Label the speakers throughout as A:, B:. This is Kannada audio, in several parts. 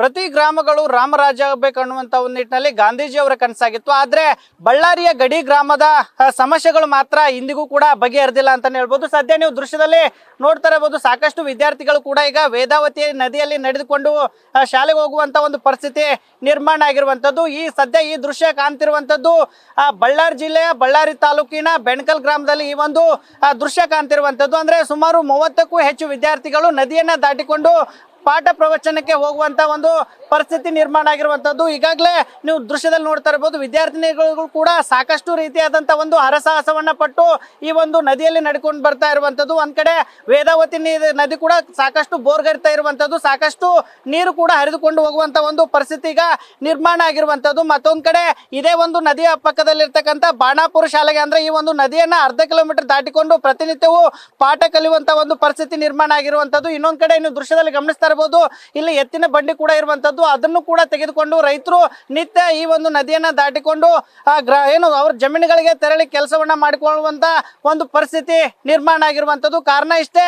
A: ಪ್ರತಿ ಗ್ರಾಮಗಳು ರಾಮರಾಜ್ಯ ಆಗಬೇಕು ಅನ್ನುವಂತ ಒಂದು ನಿಟ್ಟಿನಲ್ಲಿ ಗಾಂಧೀಜಿ ಅವರ ಕನಸಾಗಿತ್ತು. ಆದ್ರೆ ಬಳ್ಳಾರಿಯ ಗಡಿ ಗ್ರಾಮದ ಸಮಸ್ಯೆಗಳು ಮಾತ್ರ ಇಂದಿಗೂ ಕೂಡ ಬಗೆಹರಿದಿಲ್ಲ ಅಂತಾನೆ ಹೇಳ್ಬೋದು. ಸದ್ಯ ನೀವು ದೃಶ್ಯದಲ್ಲಿ ನೋಡ್ತಾ ಇರಬಹುದು, ಸಾಕಷ್ಟು ವಿದ್ಯಾರ್ಥಿಗಳು ಕೂಡ ಈಗ ವೇದಾವತಿ ನದಿಯಲ್ಲಿ ನಡೆದುಕೊಂಡು ಶಾಲೆಗೆ ಹೋಗುವಂತ ಒಂದು ಪರಿಸ್ಥಿತಿ ನಿರ್ಮಾಣ ಆಗಿರುವಂತದ್ದು. ಸದ್ಯ ಈ ದೃಶ್ಯ ಕಾಣ್ತಿರುವಂತದ್ದು ಬಳ್ಳಾರಿ ಜಿಲ್ಲೆಯ ಬಳ್ಳಾರಿ ತಾಲೂಕಿನ ಬೆಣಕಲ್ ಗ್ರಾಮದಲ್ಲಿ ಈ ಒಂದು ದೃಶ್ಯ ಕಾಣ್ತಿರುವಂತದ್ದು. ಅಂದ್ರೆ ಸುಮಾರು 30ಕ್ಕೂ ಹೆಚ್ಚು ವಿದ್ಯಾರ್ಥಿಗಳು ನದಿಯನ್ನ ದಾಟಿಕೊಂಡು ಪಾಠ ಪ್ರವಚನಕ್ಕೆ ಹೋಗುವಂತ ಒಂದು ಪರಿಸ್ಥಿತಿ ನಿರ್ಮಾಣ ಆಗಿರುವಂತದ್ದು. ಈಗಾಗಲೇ ನೀವು ದೃಶ್ಯದಲ್ಲಿ ನೋಡ್ತಾ ಇರಬಹುದು, ವಿದ್ಯಾರ್ಥಿನಿಗಳು ಕೂಡ ಸಾಕಷ್ಟು ರೀತಿಯಾದಂತ ಒಂದು ಹರಸಾಹಸವನ್ನ ಪಟ್ಟು ಈ ಒಂದು ನದಿಯಲ್ಲಿ ನಡ್ಕೊಂಡು ಬರ್ತಾ ಇರುವಂತದ್ದು. ಒಂದ್ ಕಡೆ ವೇದಾವತಿ ನದಿ ಕೂಡ ಸಾಕಷ್ಟು ಬೋರ್ಗರಿತಾ ಇರುವಂತದ್ದು, ಸಾಕಷ್ಟು ನೀರು ಕೂಡ ಹರಿದುಕೊಂಡು ಹೋಗುವಂತ ಒಂದು ಪರಿಸ್ಥಿತಿ ಈಗ ನಿರ್ಮಾಣ ಆಗಿರುವಂತದ್ದು. ಮತ್ತೊಂದ್ ಕಡೆ ಇದೇ ಒಂದು ನದಿಯ ಪಕ್ಕದಲ್ಲಿರ್ತಕ್ಕಂಥ ಬಾಣಾಪುರ ಶಾಲೆಗೆ ಅಂದ್ರೆ ಈ ಒಂದು ನದಿಯನ್ನ ಅರ್ಧ ಕಿಲೋಮೀಟರ್ ದಾಟಿಕೊಂಡು ಪ್ರತಿನಿತ್ಯವೂ ಪಾಠ ಕಲಿಯುವಂತ ಒಂದು ಪರಿಸ್ಥಿತಿ ನಿರ್ಮಾಣ ಆಗಿರುವಂತದ್ದು. ಇನ್ನೊಂದ್ ಕಡೆ ನೀವು ದೃಶ್ಯದಲ್ಲಿ ಗಮನಿಸ್ತಾ ಇರಬಹುದು, ಇಲ್ಲಿ ಎತ್ತಿನ ಬಂಡಿ ಕೂಡ ಇರುವಂತದ್ದು. ಅದನ್ನು ಕೂಡ ತೆಗೆದುಕೊಂಡು ರೈತರು ನಿತ್ಯ ಈ ಒಂದು ನದಿಯನ್ನ ದಾಟಿಕೊಂಡು ಅವ್ರ ಜಮೀನುಗಳಿಗೆ ತೆರಳಿ ಕೆಲಸವನ್ನ ಮಾಡಿಕೊಳ್ಳುವಂತ ಒಂದು ಪರಿಸ್ಥಿತಿ ನಿರ್ಮಾಣ ಆಗಿರುವಂತದ್ದು. ಕಾರಣ ಇಷ್ಟೇ,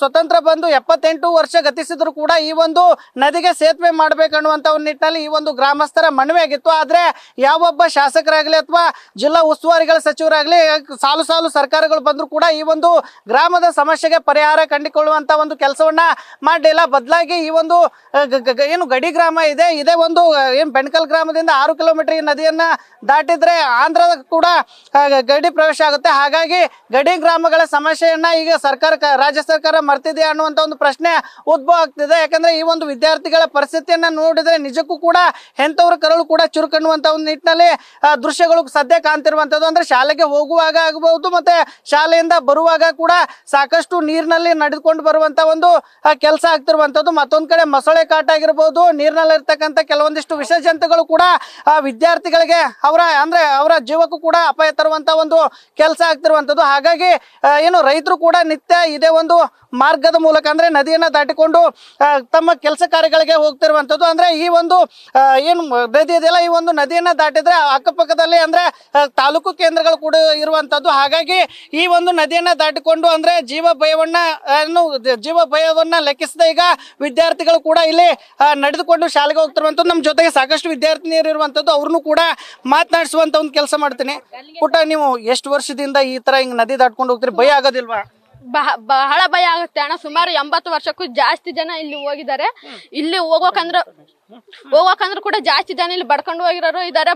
A: ಸ್ವತಂತ್ರ ಬಂದು 78 ವರ್ಷ ಗತಿಸಿದ್ರು ಕೂಡ ಈ ಒಂದು ನದಿಗೆ ಸೇತುವೆ ಮಾಡ್ಬೇಕನ್ನುವಂತ ಒಂದು ನಿಟ್ಟಿನಲ್ಲಿ ಈ ಒಂದು ಗ್ರಾಮಸ್ಥರ ಮನವಿ ಆಗಿತ್ತು. ಆದ್ರೆ ಯಾವೊಬ್ಬ ಶಾಸಕರಾಗ್ಲಿ ಅಥವಾ ಜಿಲ್ಲಾ ಉಸ್ತುವಾರಿಗಳ ಸಚಿವರಾಗ್ಲಿ ಸಾಲು ಸಾಲು ಸರ್ಕಾರಗಳು ಬಂದ್ರು ಕೂಡ ಈ ಒಂದು ಗ್ರಾಮದ ಸಮಸ್ಯೆಗೆ ಪರಿಹಾರ ಕಂಡುಕೊಳ್ಳುವಂತ ಒಂದು ಕೆಲಸವನ್ನ ಮಾಡಲಿಲ್ಲ. ಬದಲಾಗಿ ಈ ಒಂದು ಏನು ಗಡಿ ಗ್ರಾಮ ಇದೆ, ಇದೇ ಒಂದು ಏನ್ ಬೆಣಕಲ್ ಗ್ರಾಮದಿಂದ 6 ಕಿಲೋಮೀಟರ್ ಈ ನದಿಯನ್ನ ದಾಟಿದ್ರೆ ಆಂಧ್ರದ ಕೂಡ ಗಡಿ ಪ್ರವೇಶ ಆಗುತ್ತೆ. ಹಾಗಾಗಿ ಗಡಿ ಗ್ರಾಮಗಳ ಸಮಸ್ಯೆಯನ್ನ ಈಗ ರಾಜ್ಯ ಸರ್ಕಾರ ಮರ್ತಿದೆ ಅನ್ನುವಂತ ಒಂದು ಪ್ರಶ್ನೆ ಉದ್ಭವ ಆಗ್ತಿದೆ. ಯಾಕಂದ್ರೆ ಈ ಒಂದು ವಿದ್ಯಾರ್ಥಿಗಳ ಪರಿಸ್ಥಿತಿಯನ್ನ ನೋಡಿದ್ರೆ ನಿಜಕ್ಕೂ ಕೂಡ ಎಂತವ್ರ ಕರಳು ಕೂಡ ಚುರುಕನ್ನುವಂತ ಒಂದು ನಿಟ್ಟಿನಲ್ಲಿ ದೃಶ್ಯಗಳು ಸದ್ಯ ಕಾಣ್ತಿರುವಂತದ್ದು. ಅಂದ್ರೆ ಶಾಲೆಗೆ ಹೋಗುವಾಗ ಆಗಬಹುದು, ಮತ್ತೆ ಶಾಲೆಯಿಂದ ಬರುವಾಗ ಕೂಡ ಸಾಕಷ್ಟು ನೀರಿನಲ್ಲಿ ನಡೆದುಕೊಂಡು ಬರುವಂತ ಒಂದು ಕೆಲಸ ಆಗ್ತಿರುವಂತದ್ದು. ಮತ್ತೊಂದ್ ಕಡೆ ಮೊಸಳೆ ಕಾಟ ಆಗಿರ್ಬೋದು, ನೀರಿನಲ್ಲಿ ಇರ್ತಕ್ಕಂಥ ಕೆಲವೊಂದಿಷ್ಟು ವಿಷ ಜಂತುಗಳು ಕೂಡ ವಿದ್ಯಾರ್ಥಿಗಳಿಗೆ ಅವರ ಜೀವಕ್ಕೂ ಕೂಡ ಅಪಾಯ ತರುವಂತ ಒಂದು ಕೆಲಸ ಆಗ್ತಿರುವಂತದ್ದು. ಹಾಗಾಗಿ ಏನು ರೈತರು ಕೂಡ ನಿತ್ಯ ಇದೇ ಒಂದು ಮಾರ್ಗದ ಮೂಲಕ ಅಂದ್ರೆ ನದಿಯನ್ನ ದಾಟಿಕೊಂಡು ತಮ್ಮ ಕೆಲಸ ಕಾರ್ಯಗಳಿಗೆ ಹೋಗ್ತಿರುವಂತದ್ದು. ಅಂದ್ರೆ ಈ ಒಂದು ಏನು ನದಿ ಇದೆಯಲ್ಲ, ಈ ಒಂದು ನದಿಯನ್ನ ದಾಟಿದ್ರೆ ಅಕ್ಕಪಕ್ಕದಲ್ಲಿ ಅಂದ್ರೆ ತಾಲೂಕು ಕೇಂದ್ರಗಳು ಕೂಡ ಇರುವಂತದ್ದು. ಹಾಗಾಗಿ ಈ ಒಂದು ನದಿಯನ್ನ ದಾಟಿಕೊಂಡು ಅಂದ್ರೆ ಜೀವ ಭಯವನ್ನ ಲೆಕ್ಕಿಸದೆ ಈಗ ವಿದ್ಯಾರ್ಥಿಗಳು ಕೂಡ ಇಲ್ಲಿ ನಡೆದುಕೊಂಡು ಶಾಲೆಗೆ ಹೋಗ್ತಿರುವಂತದ್ದು. ನಮ್ಮ ಜೊತೆಗೆ ಸಾಕಷ್ಟು ವಿದ್ಯಾರ್ಥಿನಿಯರು ಇರುವಂತದ್ದು, ಅವ್ರನ್ನು ಕೂಡ ಮಾತನಾಡಿಸುವಂತ ಒಂದು ಕೆಲಸ ಮಾಡ್ತೀನಿ. ಪುಟ್ಟ, ನೀವು ಎಷ್ಟು ವರ್ಷದಿಂದ ಈ ತರ ಹಿಂಗ್ ನದಿ ದಾಟ್ಕೊಂಡು ಹೋಗ್ತೀರಿ, ಭಯ ಆಗೋದಿಲ್ವಾ?
B: ಬಹಳ ಭಯ ಆಗುತ್ತೆ ಅಣ್ಣ. ಸುಮಾರು 80 ವರ್ಷಕ್ಕೂ ಜಾಸ್ತಿ ಜನ ಇಲ್ಲಿ ಹೋಗಿದ್ದಾರೆ. ಇಲ್ಲಿ ಹೋಗೋಕಂದ್ರು ಕೂಡ ಜಾಸ್ತಿ ಜನ ಇಲ್ಲಿ ಬಡ್ಕೊಂಡು ಹೋಗಿರೋರು ಇದಾರೆ.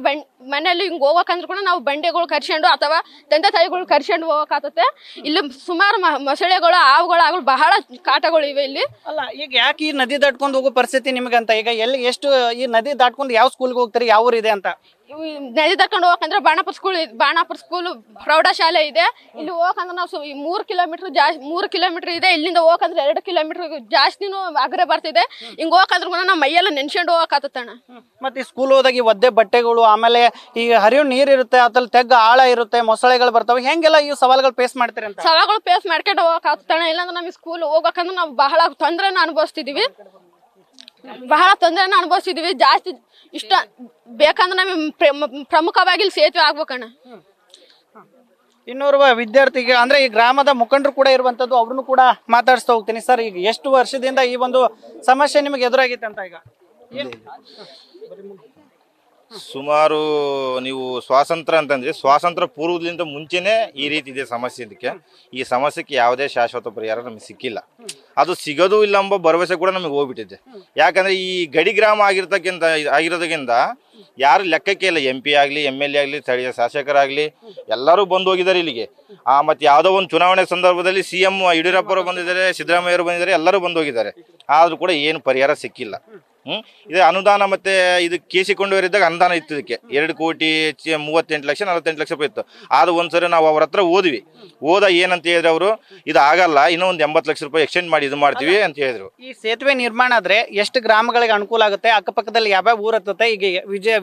B: ಮನೆಯಲ್ಲಿ ಹಿಂಗ್ ಹೋಗೋಕಂದ್ರು ಕೂಡ ನಾವು ಬಂಡೆಗಳು ಕರ್ಕೊಂಡು ಅಥವಾ ತಂದೆ ತಾಯಿಗಳು ಕರ್ಕೊಂಡು ಹೋಗಕಾಗುತ್ತೆ. ಇಲ್ಲಿ ಸುಮಾರು ಮೊಸಳೆಗಳು, ಹಾವುಗಳು ಬಹಳ ಕಾಟಗಳು ಇವೆ ಇಲ್ಲಿ.
A: ಅಲ್ಲ, ಈಗ ಯಾಕೆ ಈ ನದಿ ದಾಟ್ಕೊಂಡು ಹೋಗೋ ಪರಿಸ್ಥಿತಿ ನಿಮ್ಗಂತ? ಈಗ ಎಲ್ಲಿ ಎಷ್ಟು ಈ ನದಿ ದಾಟ್ಕೊಂಡು ಯಾವ ಸ್ಕೂಲ್ಗೆ ಹೋಗ್ತೀರಿ, ಯಾವ ಊರಿದೆ ಅಂತ?
B: ನದಿ ದಾಟ್ಕೊಂಡು ಹೋಗಕಂದ್ರೆ ಬಾಣಾಪುರ ಸ್ಕೂಲ್ ಪ್ರೌಢಶಾಲೆ ಇದೆ. ಇಲ್ಲಿ ಹೋಗಕಂದ್ರೆ ನಾವು 3 ಕಿಲೋಮೀಟರ್ ಇದೆ. ಇಲ್ಲಿಂದ ಹೋಗಕಂದ್ರೆ 2 ಕಿಲೋಮೀಟರ್ ಜಾಸ್ತಿನೂ ಅಗ್ರೆ ಬರ್ತಿದೆ. ಹಿಂಗ್ ಹೋಗಕಂದ್ರೆ ಕೂಡ ನಮ್ಮ ಮೈಯೆಲ್ಲ ನೆನ್ಸ್ಕೊಂಡು ಹೋಗಕತ್ತಣ್ಣ.
A: ಮತ್ತೆ ಸ್ಕೂಲ್ ಹೋದಾಗ ಒದ್ದೆ ಬಟ್ಟೆಗಳು, ಆಮೇಲೆ ಈ ಹರಿಯೋ ನೀರ್ ಇರುತ್ತೆ, ಅದ್ರಲ್ಲಿ ತೆಗ್ಗ ಆಳ ಇರುತ್ತೆ, ಮೊಸಳೆಗಳು ಬರ್ತವೆ, ಹೆಂಗೆಲ್ಲ ಈ ಸವಾಲುಗಳು ಫೇಸ್ ಮಾಡ್ತೀರಿ ಅಂತ?
B: ಸವಾಲುಗಳು ಫೇಸ್ ಮಾಡ್ಕೊಂಡು ಹೋಗಕತ್ತಣ್ಣ. ಇಲ್ಲಾಂದ್ರೆ ನಮಗೆ ಸ್ಕೂಲ್ ಹೋಗಕಂದ್ರೆ ನಾವು ಬಹಳ ತೊಂದರೆನ ಅನುಭವಿಸ್ತಿದೀವಿ. ಜಾಸ್ತಿ ಇಷ್ಟ ಬೇಕಂದ್ರೆ ನಮಗೆ ಪ್ರಮುಖವಾಗಿ ಇಲ್ಲಿ ಸೇತುವೆ ಆಗ್ಬೇಕಣ್ಣ.
A: ಇನ್ನೋರ್ವ ವಿದ್ಯಾರ್ಥಿಗೆ ಅಂದ್ರೆ ಈ ಗ್ರಾಮದ ಮುಖಂಡರು ಕೂಡ ಇರುವಂತದ್ದು, ಅವ್ರನ್ನು ಕೂಡ ಮಾತಾಡಿಸ್ತಾ ಹೋಗ್ತೀನಿ. ಸರ್, ಈಗ ಎಷ್ಟು ವರ್ಷದಿಂದ ಈ ಒಂದು ಸಮಸ್ಯೆ ನಿಮಗೆ ಎದುರಾಗಿತ್ತು ಅಂತ? ಈಗ
C: ಸುಮಾರು ನೀವು ಸ್ವಾತಂತ್ರ್ಯ ಅಂತಂದ್ರೆ ಸ್ವಾತಂತ್ರ್ಯ ಪೂರ್ವದಿಂದ ಮುಂಚೆನೆ ಈ ರೀತಿ ಇದೆ ಸಮಸ್ಯೆ. ಇದಕ್ಕೆ ಈ ಸಮಸ್ಯೆಗೆ ಯಾವುದೇ ಶಾಶ್ವತ ಪರಿಹಾರ ನಮಗೆ ಸಿಕ್ಕಿಲ್ಲ. ಅದು ಸಿಗೋದು ಇಲ್ಲ ಎಂಬ ಭರವಸೆ ಕೂಡ ನಮಗೆ ಹೋಗ್ಬಿಟ್ಟಿದೆ. ಯಾಕಂದ್ರೆ ಈ ಗಡಿ ಗ್ರಾಮ ಆಗಿರೋದಕ್ಕಿಂತ ಯಾರು ಲೆಕ್ಕಕ್ಕೆ ಇಲ್ಲ. MP ಆಗಲಿ, MLA ಆಗಲಿ, ಸ್ಥಳೀಯ ಶಾಸಕರಾಗಲಿ ಎಲ್ಲರೂ ಬಂದು ಹೋಗಿದ್ದಾರೆ ಇಲ್ಲಿಗೆ. ಮತ್ತೆ ಯಾವುದೋ ಒಂದು ಚುನಾವಣೆ ಸಂದರ್ಭದಲ್ಲಿ CM ಯಡಿಯೂರಪ್ಪರು ಬಂದಿದ್ದಾರೆ, ಸಿದ್ದರಾಮಯ್ಯವರು ಬಂದಿದ್ದಾರೆ, ಎಲ್ಲರೂ ಬಂದು ಹೋಗಿದ್ದಾರೆ. ಆದ್ರೂ ಕೂಡ ಏನು ಪರಿಹಾರ ಸಿಕ್ಕಿಲ್ಲ. ಇದು ಅನುದಾನ ಮತ್ತೆ ಇದು KC ಕೊಂಡವರಿದ್ದಾಗ ಅನುದಾನ ಇತ್ತು. ಇದಕ್ಕೆ 2,38,00,000 48 ಲಕ್ಷ ರೂಪಾಯಿ ಇತ್ತು. ಆದ ಒಂದ್ಸರಿ ನಾವು ಅವ್ರ ಹತ್ರ ಓದ್ವಿ. ಏನಂತ ಹೇಳಿದ್ರೆ ಅವರು ಇದು ಆಗಲ್ಲ, ಇನ್ನೂ ಒಂದು 80 ಲಕ್ಷ ರೂಪಾಯಿ ಎಕ್ಸ್ಟೆಂಡ್ ಮಾಡಿ ಇದು ಮಾಡ್ತೀವಿ ಅಂತ ಹೇಳಿದ್ರು.
A: ಈ ಸೇತುವೆ ನಿರ್ಮಾಣ ಆದ್ರೆ ಎಷ್ಟು ಗ್ರಾಮಗಳಿಗೆ ಅನುಕೂಲ ಆಗುತ್ತೆ? ಅಕ್ಕಪಕ್ಕದಲ್ಲಿ ಯಾವ್ಯಾವ ಊರ್ ಹತ್ತುತ್ತೆ? ಈಗ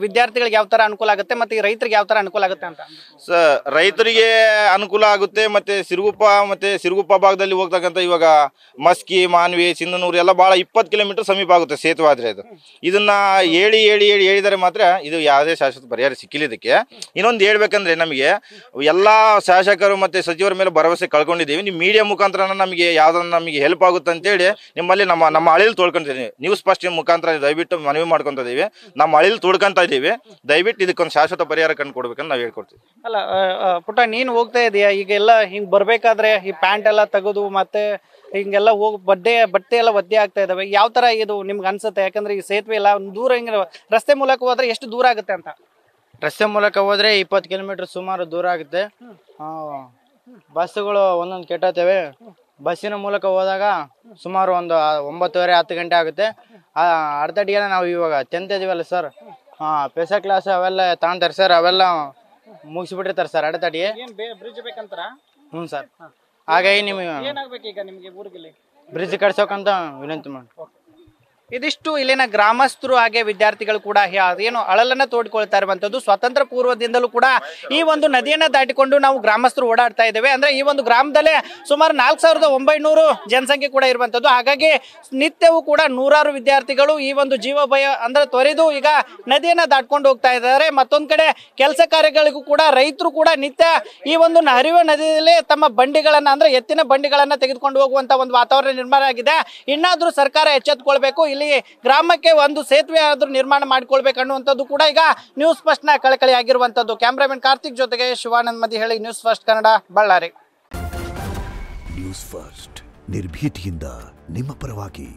A: ವಿದ್ಯಾರ್ಥಿಗಳಿಗೆ ಯಾವ ತರ ಅನುಕೂಲ ಆಗುತ್ತೆ, ಮತ್ತೆ ಈ ರೈತರಿಗೆ ಯಾವ ತರ ಅನುಕೂಲ ಆಗುತ್ತೆ ಅಂತ?
C: ರೈತರಿಗೆ ಅನುಕೂಲ ಆಗುತ್ತೆ. ಮತ್ತೆ ಸಿರುಗುಪ್ಪ ಭಾಗದಲ್ಲಿ ಹೋಗ್ತಕ್ಕಂಥ ಇವಾಗ ಮಸ್ಕಿ, ಮಾನ್ವಿ, ಸಿಂಧನೂರು ಎಲ್ಲ ಬಹಳ 20 ಕಿಲೋಮೀಟರ್ ಸಮೀಪ ಆಗುತ್ತೆ ಸೇತುವೆ ಆದ್ರೆ. ಇದು. ಇದನ್ನ ಹೇಳಿದರೆ ಮಾತ್ರ ಇದು ಯಾವುದೇ ಶಾಶ್ವತ ಪರಿಹಾರ ಸಿಕ್ಕಿಲ್ಲ ಇದಕ್ಕೆ. ಇನ್ನೊಂದು ಹೇಳ್ಬೇಕಂದ್ರೆ ನಮಗೆ ಎಲ್ಲಾ ಶಾಸಕರು ಮತ್ತೆ ಸಚಿವರ ಮೇಲೆ ಭರವಸೆ ಕಳ್ಕೊಂಡಿದ್ದೀವಿ. ನೀವು ಮೀಡಿಯಾ ಮುಖಾಂತರ ನಮಗೆ ಯಾವ್ದನ್ನ ನಮಗೆ ಹೆಲ್ಪ್ ಆಗುತ್ತೆ ಅಂತೇಳಿ ನಿಮ್ಮಲ್ಲಿ ನಮ್ಮ ಹಳಿಲ್ ತೊಳ್ಕೊಂತಿದ್ದೀವಿ. ನ್ಯೂಸ್ ಫಸ್ಟ್ ಮುಖಾಂತರ ದಯವಿಟ್ಟು ಮನವಿ ಮಾಡ್ಕೊಂತ ಇದೀವಿ. ನಮ್ಮ ಹಳಿಲ್ ತೊಳ್ಕೊಂತ ಇದ್ದೀವಿ. ದಯವಿಟ್ಟು ಇದಕ್ಕೊಂದು ಶಾಶ್ವತ ಪರಿಹಾರ ಕಂಡು ಕೊಡ್ಬೇಕಂತ ನಾವು ಹೇಳ್ಕೊಡ್ತೀವಿ.
A: ಅಲ್ಲ ಪುಟ್ಟ, ನೀನ್ ಹೋಗ್ತಾ ಇದೀಯಾ ಈಗೆಲ್ಲ ಹಿಂಗ್ ಬರ್ಬೇಕಾದ್ರೆ ಈ ಪ್ಯಾಂಟ್ ಎಲ್ಲ ತೆಗೆದು ಮತ್ತೆ ಹಿಂಗೆಲ್ಲ ಹೋಗಿ ಬಟ್ಟೆ ಎಲ್ಲ ಒದ್ದೆ ಆಗ್ತಾ ಇದಾವೆ. ಯಾವ ತರ ಇದು ನಿಮ್ಗೆ ಅನ್ಸುತ್ತೆ? ಯಾಕಂದ್ರೆ ಈ ಸೇತುವೆ ಎಲ್ಲ ದೂರ ಹಿಂಗ ರಸ್ತೆ ಮೂಲಕ ಹೋದ್ರೆ ಎಷ್ಟು ದೂರ ಆಗುತ್ತೆ ಅಂತ?
D: ರಸ್ತೆ ಮೂಲಕ ಹೋದ್ರೆ 20 ಕಿಲೋಮೀಟರ್ ಸುಮಾರು ದೂರ ಆಗುತ್ತೆ. ಬಸ್ಸುಗಳು ಒಂದೊಂದು ಕೆಟ್ಟತ್ತವೆ. ಬಸ್ಸಿನ ಮೂಲಕ ಹೋದಾಗ ಸುಮಾರು ಒಂದು 9:30-10 ಗಂಟೆ ಆಗುತ್ತೆ. ಅರ್ಧ ಡಿಗೆನ ನಾವು ಇವಾಗ 10th ಇದೀವಲ್ಲ ಸರ್, ಸ್ಪೆಷಲ್ ಕ್ಲಾಸ್ ಅವೆಲ್ಲ ತಗೊಂತಾರೆ ಸರ್. ಅವೆಲ್ಲ ಮುಗಿಸ್ಬಿಟ್ಟಿರ್ತಾರೆ ಸರ್ ಅರ್ಧ ಡಿಗೆ.
A: ಬ್ರಿಡ್ಜ್ ಬೇಕಂತಾರ?
D: ಹ್ಞೂ ಸರ್. ಹಾಗಾಗಿ ನಿಮಗೆ
A: ಏನಾಗ್ಬೇಕು ಈಗ ನಿಮ್ಗೆ ಊರಿಗೆ?
D: ಬ್ರಿಡ್ಜ್ ಕಟ್ಸೋಕಂತ ವಿನಂತಿ ಮಾಡಿ.
A: ಇದಿಷ್ಟು ಇಲ್ಲಿನ ಗ್ರಾಮಸ್ಥರು ಹಾಗೆ ವಿದ್ಯಾರ್ಥಿಗಳು ಕೂಡ ಏನು ಅಳಲನ್ನ ತೋಡ್ಕೊಳ್ತಾ ಇರುವಂತದ್ದು. ಸ್ವಾತಂತ್ರ್ಯ ಪೂರ್ವದಿಂದಲೂ ಕೂಡ ಈ ಒಂದು ನದಿಯನ್ನ ದಾಟಿಕೊಂಡು ನಾವು ಗ್ರಾಮಸ್ಥರು ಓಡಾಡ್ತಾ ಇದ್ದೇವೆ. ಅಂದ್ರೆ ಈ ಒಂದು ಗ್ರಾಮದಲ್ಲೇ ಸುಮಾರು 4900 ಜನಸಂಖ್ಯೆ ಕೂಡ ಇರುವಂತದ್ದು. ಹಾಗಾಗಿ ನಿತ್ಯವೂ ಕೂಡ ನೂರಾರು ವಿದ್ಯಾರ್ಥಿಗಳು ಈ ಒಂದು ಜೀವ ಭಯ ಅಂದ್ರೆ ತೊರೆದು ಈಗ ನದಿಯನ್ನ ದಾಟ್ಕೊಂಡು ಹೋಗ್ತಾ ಇದ್ದಾರೆ. ಮತ್ತೊಂದ್ ಕಡೆ ಕೆಲಸ ಕಾರ್ಯಗಳಿಗೂ ಕೂಡ ರೈತರು ಕೂಡ ನಿತ್ಯ ಈ ಒಂದು ಹರಿಯುವ ನದಿಯಲ್ಲಿ ತಮ್ಮ ಬಂಡಿಗಳನ್ನ ಅಂದ್ರೆ ಎತ್ತಿನ ಬಂಡಿಗಳನ್ನ ತೆಗೆದುಕೊಂಡು ಹೋಗುವಂತ ಒಂದು ವಾತಾವರಣ ನಿರ್ಮಾಣ ಆಗಿದೆ. ಇನ್ನಾದ್ರೂ ಸರ್ಕಾರ ಎಚ್ಚೆತ್ತುಕೊಳ್ಬೇಕು. ಇಲ್ಲಿ ಗ್ರಾಮಕ್ಕೆ ಒಂದು ಸೇತುವೆ ಆದ್ರೂ ನಿರ್ಮಾಣ ಮಾಡಿಕೊಳ್ಬೇಕು ಅನ್ನುವಂಥದ್ದು ಕೂಡ ಈಗ ನ್ಯೂಸ್ ಫಸ್ಟ್ ನ ಕಳಕಳಿ ಆಗಿರುವಂತದ್ದು. ಕ್ಯಾಮ್ರಾಮನ್ ಕಾರ್ತಿಕ್ ಜೊತೆಗೆ ಶಿವಾನಂದ್ ಮದಿ ಹೇಳಿ, news first Kannada, Ballari.
E: News first ನಿರ್ಭೀತಿಯಿಂದ ನಿಮ್ಮ ಪರವಾಗಿ.